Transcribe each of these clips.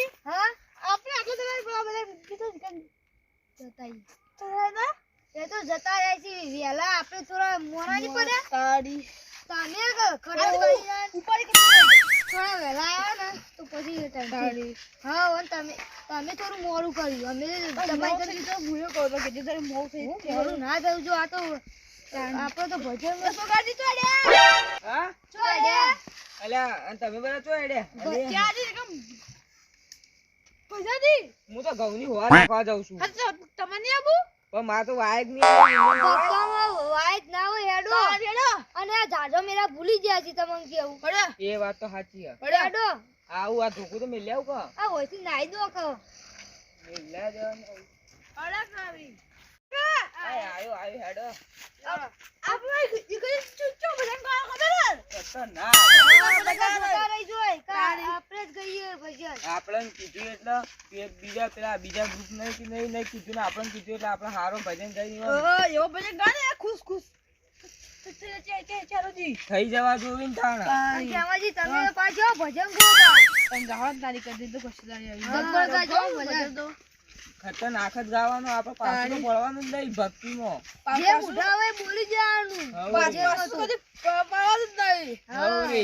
જી હા આપણે આગળ તમારે બધા કીધું જતાઈ એ તો જતા રહ્યા છે વેલા આપણે થોડા મોરા ની પડ્યા તાડી તમે ખડે ઉપર થોડા વેલા આવ્યા ને તો પછી તાડી હા વન તમે થોડું મોરું કર્યું અમે તમારી તરફ તો ભૂયો કહો તો કે જે તારે મોર થઈ મોરું ના થયું જો આ તો આપણે તો ભજન સોગાજી ચોડ્યા હા ચોડ્યા અલ્યા અને તમે બધા ચો હેડ્યા ભજાજી એકમ ભજાજી હું તો ઘઉંની હોવા નાખવા જાઉં છું તમને આબુ પણ માર તો વાયક નહીં પપ્પામાં વાયક ના હોય હેડો અને આ જાજો મેરા ભૂલી ગયા છે તમને કેવું એ વાત તો સાચી હે હેડો આવું આ ધોકું તો મેં લેવું કા આ હોયથી નાઈ દો કહો મેલા જવાનું અડક આવી આયો હેડો આપણે ઈકડે ચુચ્ચો બધાને ગાળ ખબર તો ના બધા રહી જોય આપણે જ ગઈએ ભજન આપણને કીધું એટલે બીજા ગ્રુપ નહીં કીધું ને આપણને કીધું એટલે આપણે હારો ભજન ગાઈ એવો ભજન ગાને ખુશ ખુશ થઈ જવા જોવી ને થાણા કેવાજી તમે પાછો ભજન ગોતા પણ ગાવા તારી કરી દીધું કશું તારી જબર ગાજો ભજન તો ખતરનાક જ ગાવાનું આપણે પાછું પડવાનું જ નહીં ભક્તિમાં જે ઉઠા હોય બોલી જવાનું પાછું કદી પાડવાનું જ નહીં હવરે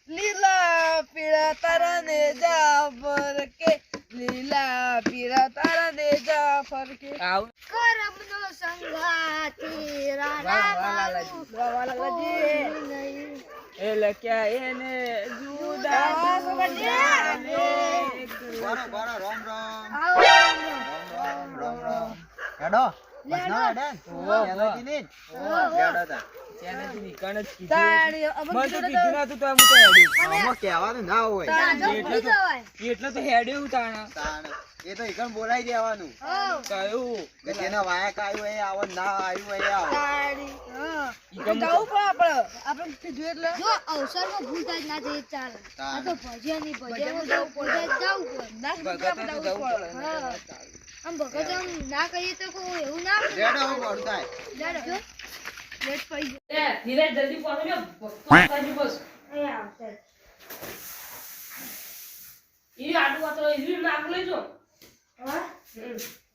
લીલા પીળા તારા ને જાફર કે લીલા પીળા તારા ને જાફર કે આવ કરમનો સંગાતી રાણા મારું વાલાજી એ લખ્યા એને જુદા હેડો બસના હેડે એનાથી તારી મને તો કીધું ના તું તો હું તો હેડ્યું કહેવાનું ના હોય એટલે તો હેડ્યું તાણા એ તો એકમ બોલાઈ દેવાનું કયું કે જેના વાયક આવ્યું એ આવો ના આવ્યું એ આવો તારી ઈકમ ગાવું પણ આપણે કીધું એટલે જો અવસરમાં ભૂલ થાય ના જઈએ ચાલે આ તો ભજન ની ભજન જવું પડે જવું પડે નાચ ભગત આપણે તો જવું જવું પડે પડે આમ ભગત આમ ના કહીએ તો કોઈ એવું ના રેડો હું પડતા જો લેટ પડી એ ધીરે જલ્દી પહોંચો ને પહોંચી બસ એ આવશે ઈ આટલું વાતો ઈ નાખ લેજો હા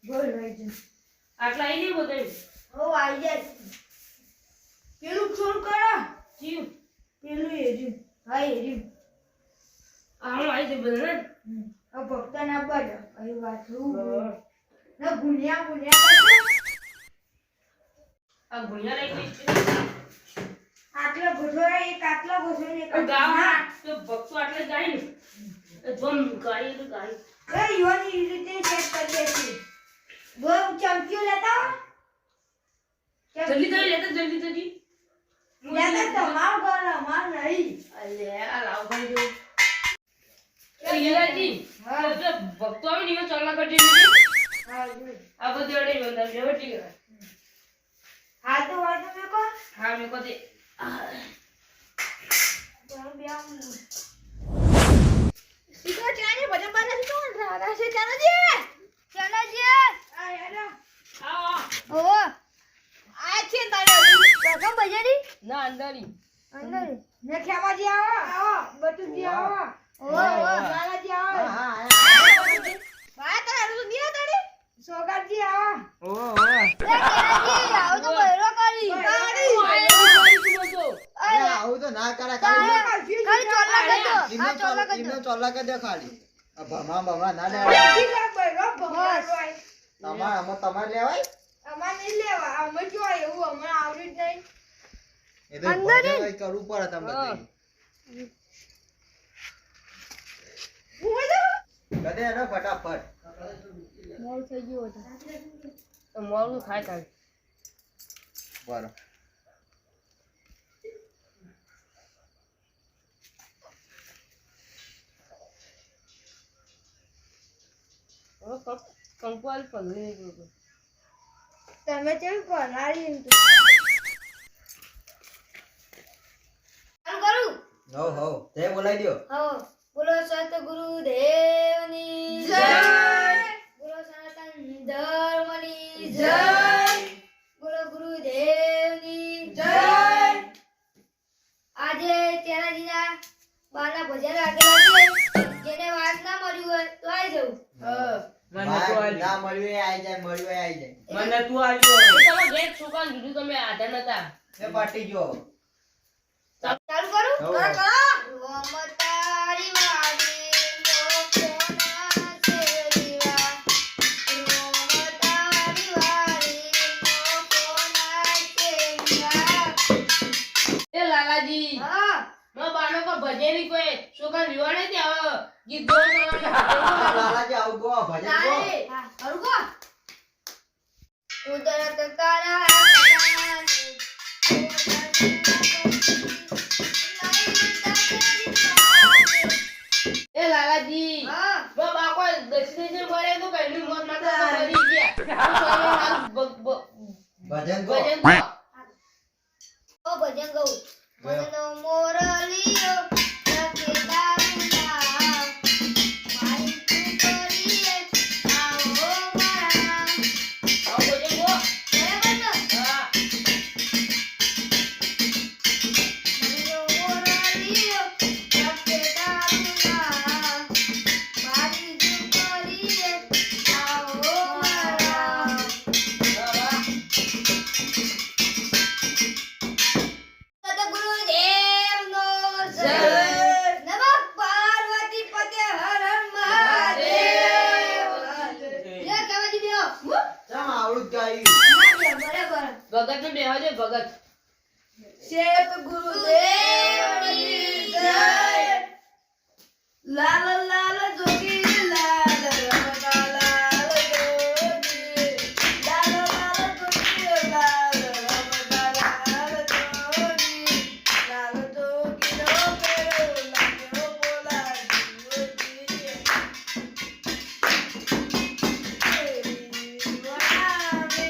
બોલ ભાઈ જી આટલા ઈ નહીં બોલે ઓ આઈ જાય પેલું છોડ કરો જીવ પેલું એર્યું હા એર્યું આમ આવી જઈ બધા આ ભક્ત ના બડ અહીં વાતું ના ગુણ્યા કરજો આ ગુણિયા લઈ ગઈ આટલો ગોઠો એક આટલો ગોઠો ને એક ગાવ તો ભક્તો આટલે જાય ને જોમ ગાય તો ગાય એ યોની રીતે ચેક કરીએ છીએ બહુ ચમચીઓ લેતા જલ્દી જલ્દી લેતા તમાર ઘર અમાર નહીં અલે આ લાવ ભાઈ જો એ હીરાજી હા. તો ભક્તો આવે ને ચાલના કરજે હા આ બધું અડે બંધા લેવટી ગયા હા તો હોય તો મેં કો હા મેં કહે તો બે આમ સીધો ચાને ભજન બારા તો રાધા છે ચાનાજી આ હેલો આવો ઓ આ છે તારે પ્રથમ બજારી ના અંદરી અંદર ને ખેમાજી આવો બટુજી આવો ઓ લાલાજી આવો હા બા તારે તો નિયા તારે સોગાજી આવો ઓ કેરાજી આવો તો બહેરો કરી આવું તો ના કરા ખાલી ચોલા કરજો હા ચોલા કરજો એમનો ચોલ્લા કરી દે ખાલી આ ભમા ના જી લેવાય લાગ બહેરો ભગવાન હોય તમારે લેવાય અમાર નહીં લેવા અમે જો એવું અમે આવડી જ નહીં એ તો ભજન કંઈ કરવું પડે તમને કદે એનો ફટાફટ મોર થઈ ગયો હતો તો મોરું ખાય તારે બરો કંકવાલ પગલી ગયો તમે કેમ કોનારી એમ તો ચાલુ કરું હો જય બોલાઈ દો હા બોલો સતગુરુ દેવની જય બોલો સનાતન ધર્મની જય બોલો ગુરુદેવની જય આજે તેનાજીના બાના ભજન આગળ જેને વાત ના મળ્યું હોય તો આવી જવું. મને તું ભાઈ, આલ્યું. ના મળ્યું એ આઈ જાય, મળ્યું એ આઈ જાય. મને તું આલ્યું. તમે ઘેર છોકરાને કીધું તમે આધા નતા એ પટી ગયો. ચાલુ કરું? હો. રોમતારી વાડી મોકોના શેરીવા. રોમતારી વાડી મોકોના શેરીવા. એ લાલાજી હા, નો બાનો કો ભજેરી કોઈ છોકરા વિવાડે તે હવે ગીત ગો લાલાજી આવું ગો, ભજન ગો. તારે. હા, કરું કો? કુદરત તારા ખજાને, એ લાલાજી હા, નો બાકો દક્ષિણે મળે તો કઈનું મોત માતા મરી ગયા ભજન ગો. ભજન ગો. ઓ ભજન ગાઉં. મનનો મોરલીયો લખે દારૂના. મારી કુકરીએ આવો મારા. આવો ભજન ગો. બરાબર ને? હા મનનો મોરલીયો લખે દારૂના. મારી કુકરીએ આવો મારા. સદગુરુદેવનો જય. નમઃ પાર્વતી પતે હર હર મહાદેવ. લે કહેવાજી બેહો. ચમ આવડું જ ગાયું. ના બે, બરાબર. ભગત ને બેહો છે ભગત શેઠ ગુરુદેવની જય. લાલ લાલ જોગી લાલ રમતા લાલ જોગી. લાલ લાલ જોગી લાલ રમતા લાલ જોગી. લાલ જોગીનો પેરો લાગ્યો બોલા જોગી. વણાવે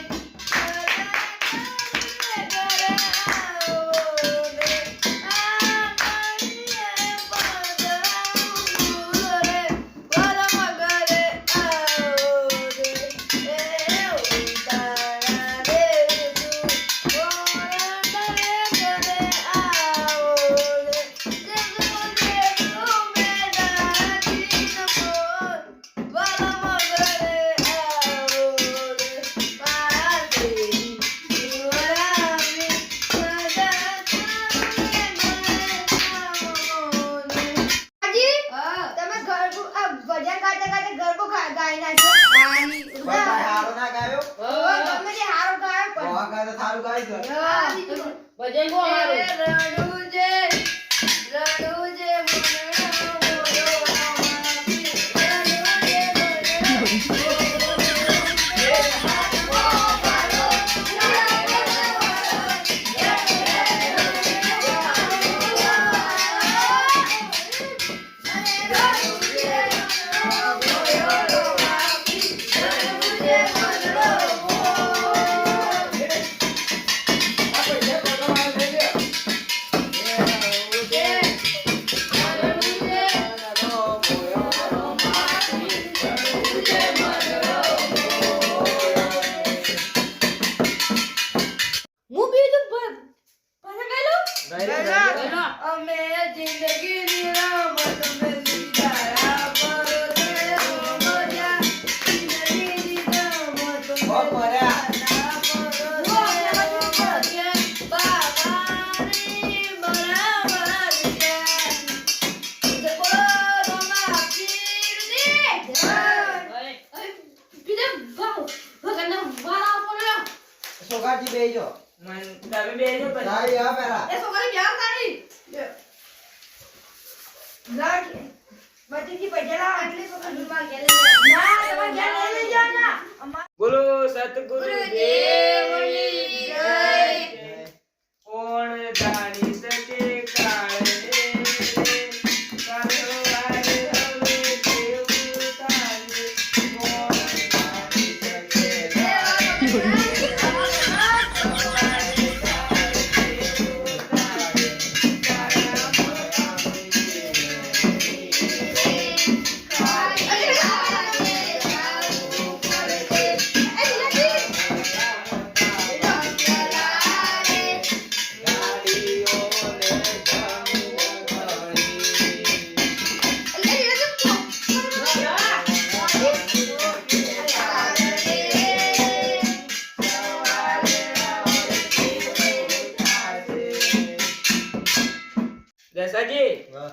હાજી, તમે ગરબો આ ભજન ગાતા ગાતા ગરબો ગાઈ નાખ્યો. બધા હારો ના ગાયો. હવે ગમે તે હારો ગાયો પણ. ગોવા ગાતા સારું ગાયું છે. હા, બીજું. ભજન ગો મારું રણુજે રણુજે હું બીજું ભજન અમે જિંદગીની રમત મેલી તારા પર દેવો મજા. જિંદગીની રમત ઓ મર્યા. બાબાની બરાબર છે. બોલોમાં પીરની જય. બીજું ભજન વાળા પડ્યો. સોગાજી બેહજો. મને તમે બેહજો પછી. તારી આ પેલા. એ છોકરી બ્યાહ તારી. બધી પૈસા એટલે છોકરા માં ઘેર ના તમારે ઘેર લઈ જાઓ ના. બોલો સતગુરુ દેવની જય. કોણ જાણી શકે કાળને કાળવારે હવે કેવું તારે. કોણ જાણી શકે એ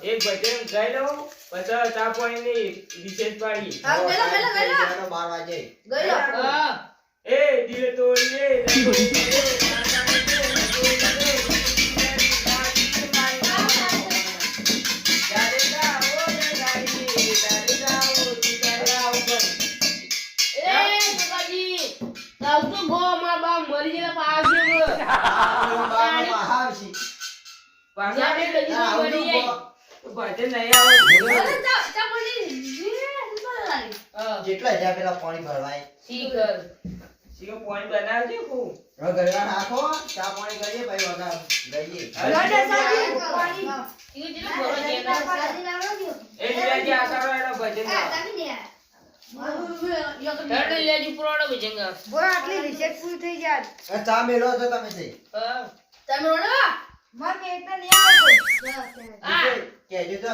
એક ભજન ગાઈ લઉં પછી ચા પાણીની વિશેષ પાડી હા, ગયેલો. 12 વાગે ગયેલો. હા એ દિલ તોડીએ એ બાબાજી તાવ તો ગો માં બા મરી ગયેલા પાછે આવશે જાને લગી તો મરી જાય ભજન નહીં આવે અરે, ચા પડી. જેટલા જ્યાં પેલા પાણી ભરવાય શીકર શીખો પાણી બનાવજો ખૂબ હવે ગરડા નાખો ચા પાણી કરીએ ભાઈ વગર ગઈએ શીકર જેટલો ભરો જેના એક બીજાથી આશા કરો એનો ભજન ગાઓ. હેડ લેજી પુરાડો ભજંગા આટલી રિસેટ પૂરી થઈ જાય આ ચા મેલો છો તમે થઈ હા તમે રોડવા? મારે પેટને નહીં આવતું આ કેજો તો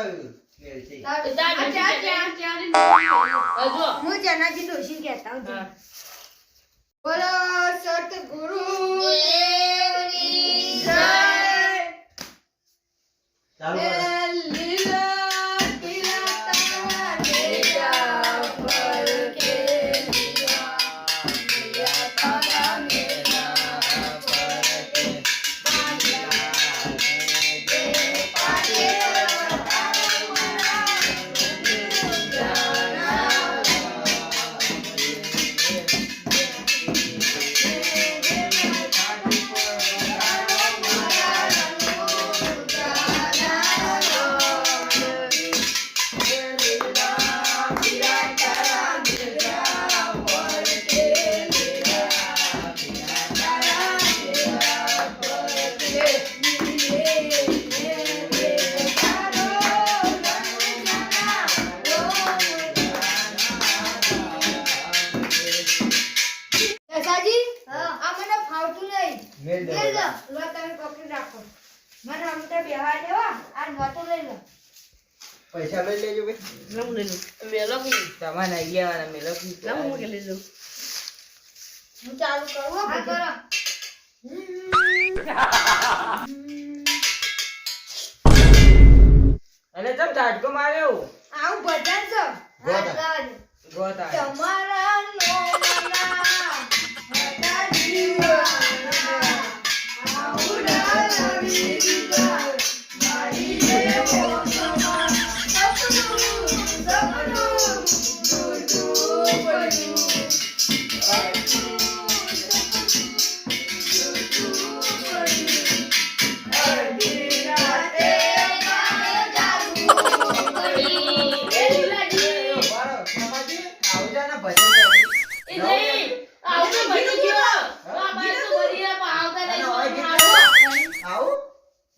મેલ છે ચા હજુ હું જનાજી ડોશી કહેતા હું હા બોલો સતગુરુ દેવની જય ચાલો કરો. લીલા તિલકા તેજા પર કે લીલા તારા મેરા પર કે પાડે સાજી આ મને ફાવતું નહીં મેલ દે લઈ લો બધા. લો તમે પકડી રાખો મને આમ તો બેહવા દેવા આ નોટો લઈ લો પૈસા લઈ લેજો ભાઈ મેલો કી તમારે નહીં ગયા મેલો હું ચાલુ કરું હો હા કરો અને ચમ ઝાટકો માર્યો આવું ભજન છે ગોતા. ગોતા તમારા નોમના હતા જીવાના આવડા નવી દીવા મારી દેવો સમા સપનું જુદું પડ્યું અડધી રાતે મારે જાગવું પડ્યું. વાળો, સમાજી, આવજા ને ભજન ગાઈએ. એ નહીં આવતો ભજી ગયો આ બાઈ તો મરી પાવતા નહીં આવું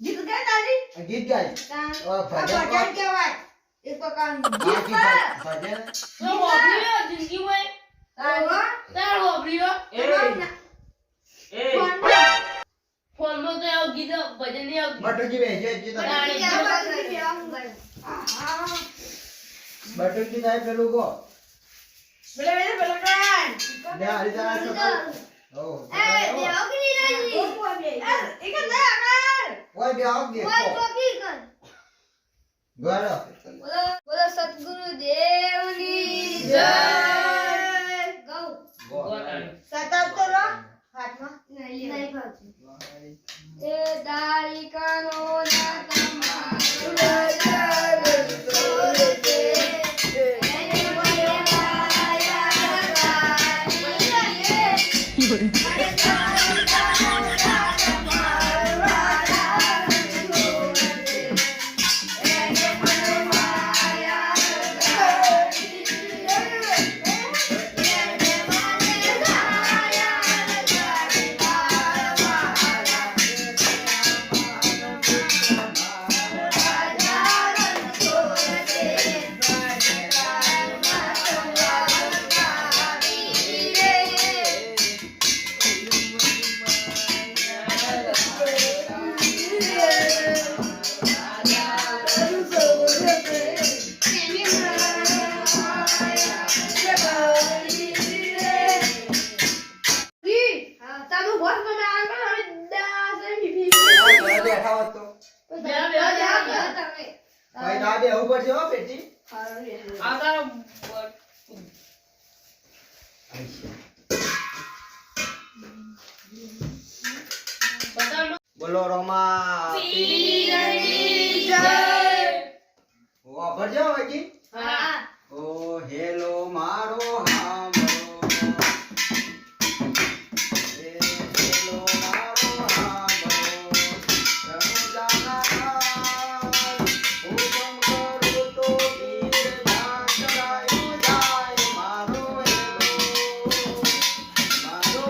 ગીત ગાય તારી ગીત ગાય ભજન ભજન કહેવાય એક પ્રકારનું ગીત ભજન તો હોબળ્યો જિંદગી હોય તાર હોબળ્યો એ એ ફોન માં તો આવ ગીત ભજન નહીં આવતું બટુજી બેજો એજી તો બટુજી થાય પેલું કો લે હરિદાસ ઓ ઓય બે આવ દે ગોરો બોલો સતગુરુ દેવની જય ગૌ સતાપ તો લો હાથમાં નહીં ભાવતું એ દારિકાનો ના તમારું લજાર તોરે છે એને મને માયા રાની મને તારું તારું તમારું વાલા તોરે છે એને મને માયા રાની ભાઈ ના બેહવું પડશે હો પેટી. આ તારો બતાવ બોલો રોમા પીરની જય. વાપરજો ભાઈજી. હા ઓ હેલો મારો હામરો એ હેલો મારો હામરો રમજાના હુકમ કરો તો પીર ના ચડાયો જાય મારો હેલો હામરો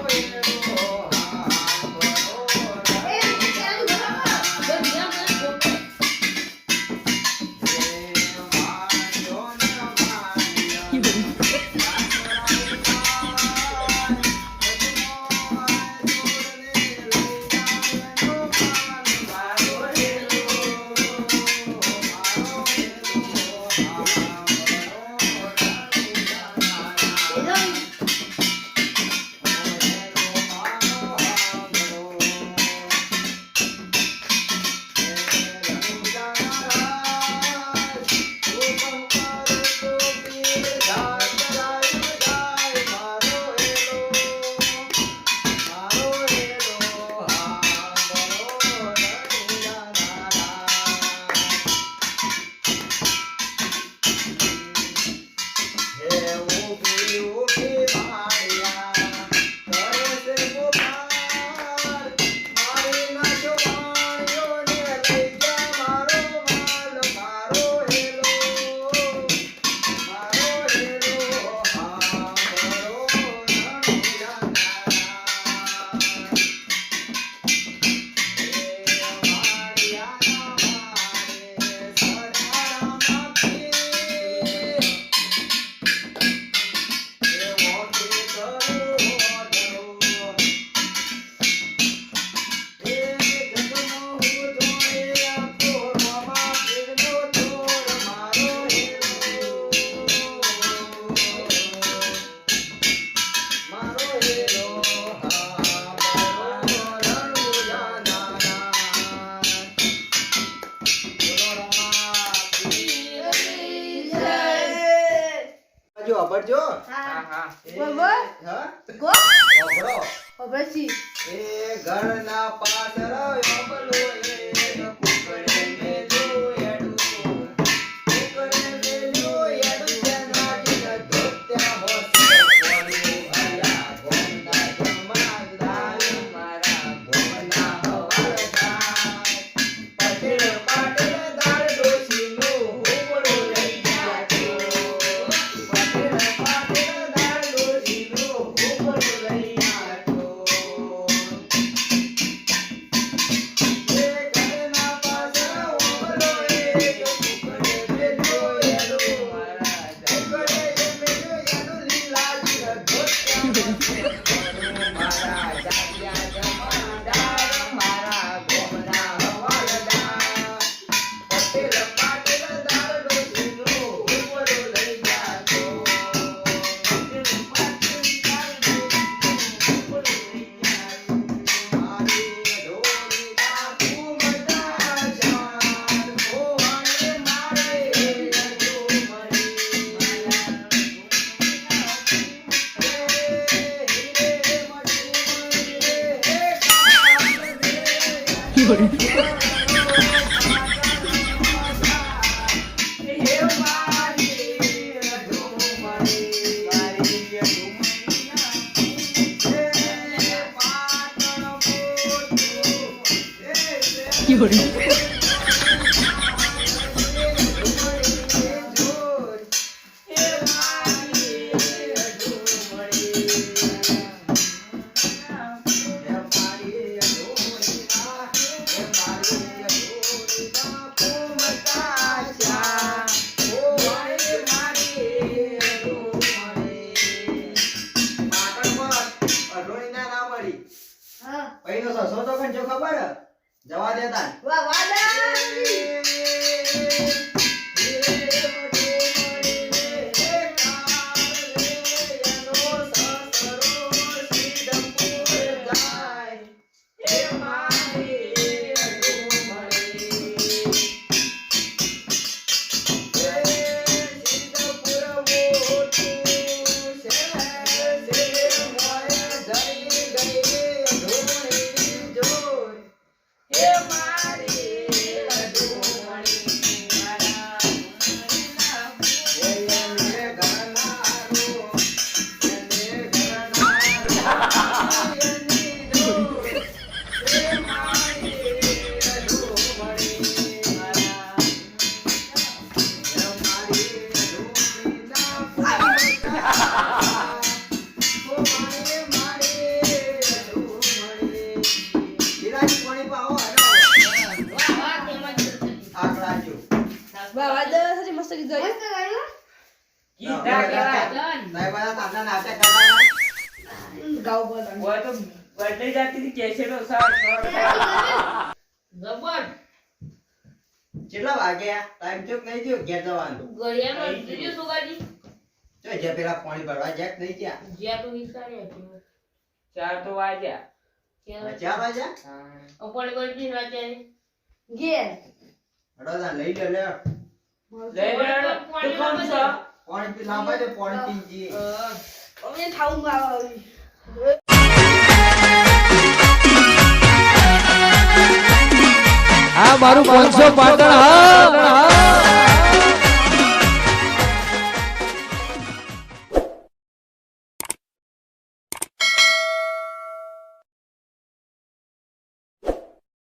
વાપરજો. હા હા હા ગો વાપરો. પછી એ ઘરના પાછળ ઓબલો એ કુકડે મેલો એડું કુકડે મેલો એડું તેનાજી ન ધોત્યા હોસે કોણી ભયા ગોમના જમાદાર મારા ગોમના હવાલદાર પટેલ પાટેલ દાળ ડોશીનો હોબળો લઈ જાજો પટેલ પાટેલ દાળ ડોશીનો હોબળો લઈ જાજો. જવા દેતા વાહ વાહ મસ્ત ગીત ગાયું. મસ્ત ગાયું. ગીત ના કહેવાય. સાહેબ બધા સામના નાટક કરતા હતા. ગાવું પડે. ઓય તો બદલાઈ જાતી હતી કેસેટો સાવ જબર કેટલા વાગ્યા ટાઈમ ચોક નહીં થયો ઘેર જવાનું ઘડિયાળમાં જોજો શું ગાડી જો જે પેલા પાણી ભરવા જેક નહીં ગયા જ્યાં તો વિચાર્યા છે 4 તો વાગ્યા. ચાર વાગ્યા હા. અપણ ગળતી રાત્યારે ઘેર. હડો તા લઈ લે લે લઈ લે તો કોણ છે? પાણી પી લાંબા છે પાણી પી જઈએ અમે ખાવું ખાવા આ મારું 500 પાટણ હા